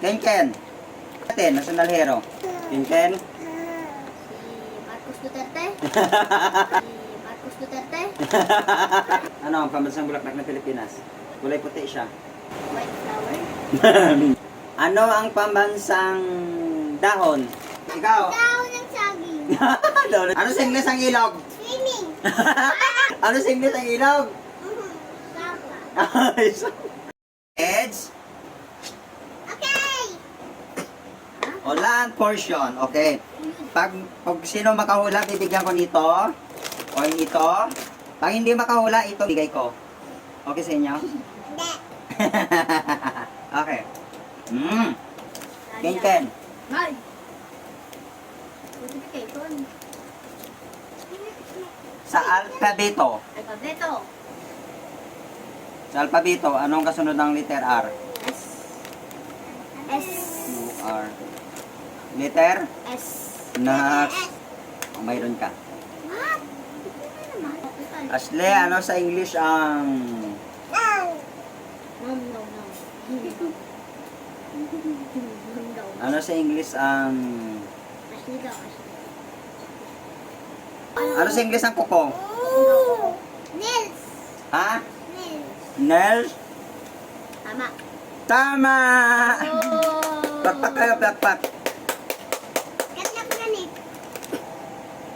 Ken Ken. Atin, national hero. Ken Ken. Si Marcos Duterte. Si Marcos Duterte. Ano ang pambansang bulaklak ng Pilipinas? Kulay puti siya. White flower. Ano ang pambansang dahon? Ikaw. Dahon ng saging. Ano sa Ingles ang ilog? Swimming. Ano sa Ingles ang ilog? Papa. Edge. Okay. O land portion. Okay. Pag sino makahula, bibigyan ko nito. O ito. Pag hindi makahula, ito bigay ko. Okay sa inyo? Hindi. Okay. Ken Ken. Mal. Notification. Sa alpabeto. Alfabeto. Sa alpabeto, anong kasunod ng letter R? S. S. R. Letter? S. Next. O, mayroon ka. What? Ito na naman. Ashley, ano sa English ang... No, no, no. Ano sa English ang... Ashley daw, Ashley. Ano sa English ang kuko? Nails. Ha? Nails. Nails? Tama. Tama! Oh. Plakpak kayo, plakpak. Katlak na ni.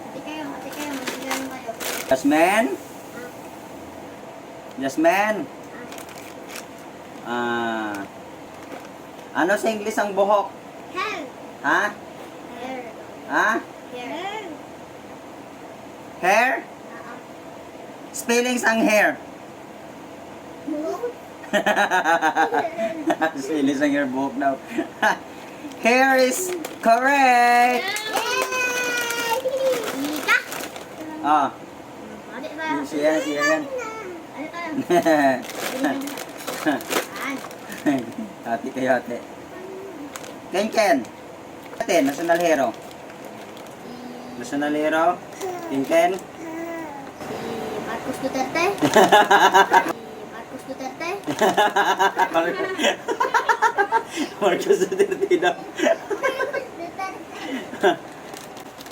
Ate kayo, magigano kayo. Jasmine? Jasmine? Ano sa English ang buhok? Hair. Ha? Hair. Ha? Hair. Hair? Spellings ang hair. Spellings ang hair, buhok daw. Hair is correct! Ika. Ah, Ate ba? siya yan. Ano tayo? Hati kayo, ate. Ken Ken. Ate, national hero. National hero. Ken Ken. Si Marcos Duterte. Si Marcos Duterte. Marcos Duterte daw.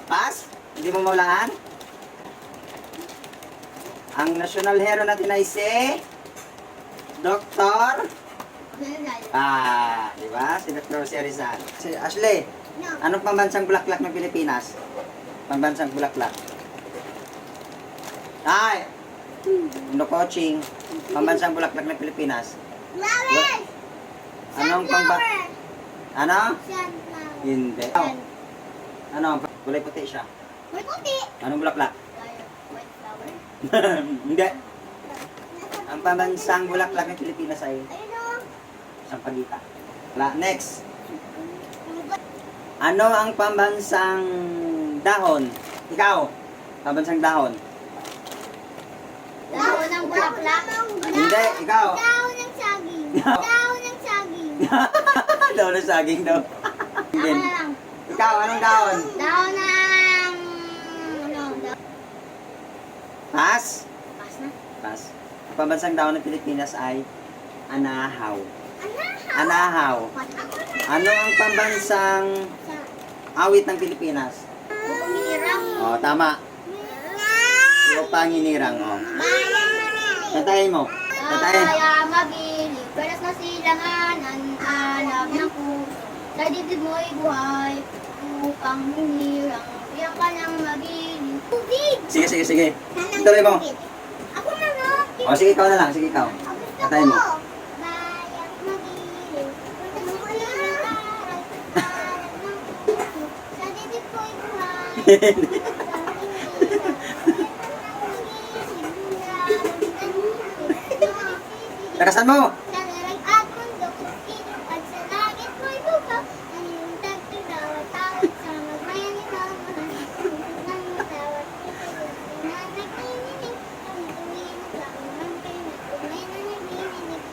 Pass? Hindi mo maulaan? Ang national hero natin ay si Dr. Di ba? Si Dr. Si Rizal. Si Ashley, No. anong pambansang bulaklak ng Pilipinas? Pambansang bulaklak. Ay! No coaching. Pambansang bulaklak ng Pilipinas. Flowers. Anong pamba... Ano? Sunflower. Hindi. Oh. Ano? Kulay puti siya. May puti. Anong bulaklak? White flower. Hindi. Ang pambansang bulaklak ng Pilipinas ay Ayun o. sampagita. Next. Ano ang pambansang dahon? Ikaw. Pambansang dahon. Dahon ng bulaklak. Hindi, ikaw. Dahon ng saging. Dahon ng saging. Dahon ng saging daw. Tama Hindi. na lang. Ikaw, anong dahon? Dahon ng... Ano? Pass? Pass na. Pass. Ang pambansang dahon ng Pilipinas ay anahaw. Anahaw. Anahaw. Ano ang pambansang awit ng Pilipinas? Bumirang. Oh, tama. Lupang hinirang. Oh. Bayan na Tatayin mo. Tatayin. Kaya mabilib, peras na silanganan, alam ng puso. Sa dibdib mo'y buhay, upang hinirang, iyak ka ng mabilib. Tubig! Sige, sige, sige. Tuloy mo. Ako na nga. O, sige, ikaw na lang. Sige, ikaw. Ang gusto Tatayin mo. ko. Bayan mabilib, peras mo ay aral, alam ng puso. Sa dibdib mo'y buhay, Lakasan mo. sa daray at mundo, at sa langit mo'y bukaw, nanimuntag ng bawat tawad sa magmayan ni Mama. Nang matawad, na nagtininig, kami tuwing naglaman kay nagtumay na naglilinig.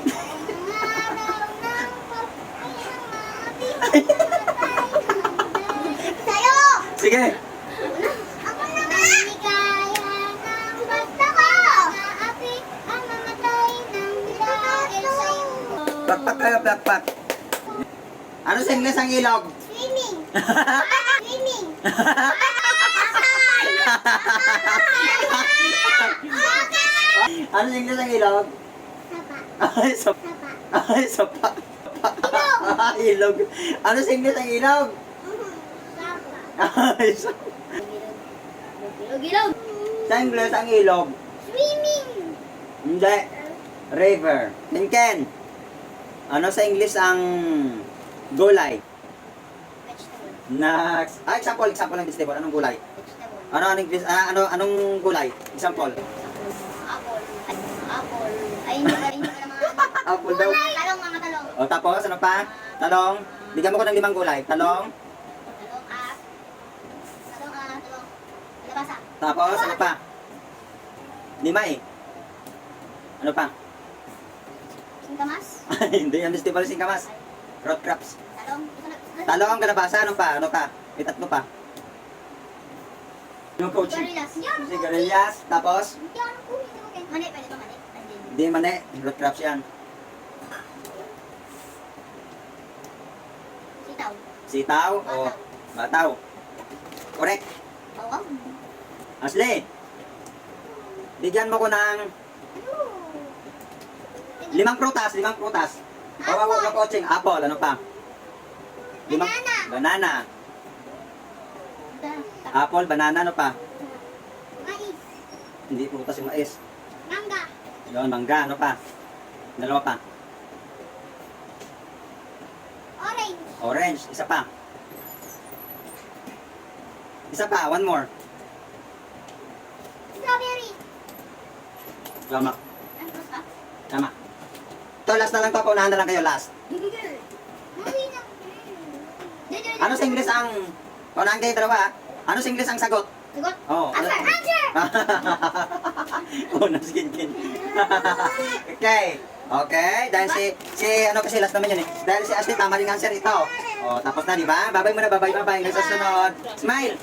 Ang araw ng pag-ay ng mga pinatay. Sa'yo! Sige. Ako na nga! Maligaya ng basta ko! Naapi ang mamatay ng dahil sa'yo. Plakpak kayo, plakpak. Ano sa English ang ilog? Swimming. Swimming. Ano sa English ang ilog? Sapa. Ay, sapa. Sapa. Ay, sapa. Ilog. Ano sa English ang ilog? Sapa. Ay, sapa. Ilog. Sa English ang ilog? Swimming. Hindi. River. Tinken. Ano sa English ang gulay? Vegetable. Next. Example ng vegetable. Anong gulay? Vegetable. Anong gulay? Example. Apple. Apple. Ay, hindi ka naman. Apple daw. Talong, mga talong. O tapos, ano pa? Talong. Bigyan mo ko ng 5 gulay. Talong. Talong. Kalabasa. Tapos, ano pa? 5 eh. Ano pa? Singkamas. Hindi, ang vegetable singkamas. Root crops. Talong. Talong, kalabasa, ano pa? Ano pa? May 3 pa. Yung coaching. Sigarilyas. Sigarilyas. Tapos, Mani, pwede ba mani? Andin. hindi mani. Root crops yan. Sitaw. Sitaw o bataw. Correct. Bawang. Ashley, bigyan mo ko ng 5 prutas. 5 prutas. Huwag na coaching. Apple, ano pa? Banana. Banana. Apple, banana, ano pa? Mais. Hindi prutas yung mais. Mangga. Yun, mangga, ano pa? 2 pa. Orange. Orange, isa pa. Isa pa, 1 more. Strawberry. Tama. Ano pa? Tama. Ito, last na lang to. Paunahan na lang kayo, last. Uwi na. Ano sa English ang... Paunahan kayo dalawa, ah. Ano sa English ang sagot? Sagot. Oo. Answer. Answer. Oh, naskin-kin. Okay. Okay. Dahil si ano kasi last naman yun eh. Dahil si Ashley tama rin answer ito. Oh, tapos na, di ba? Babay mo na, babay. Hanggang sa sunod. Smile.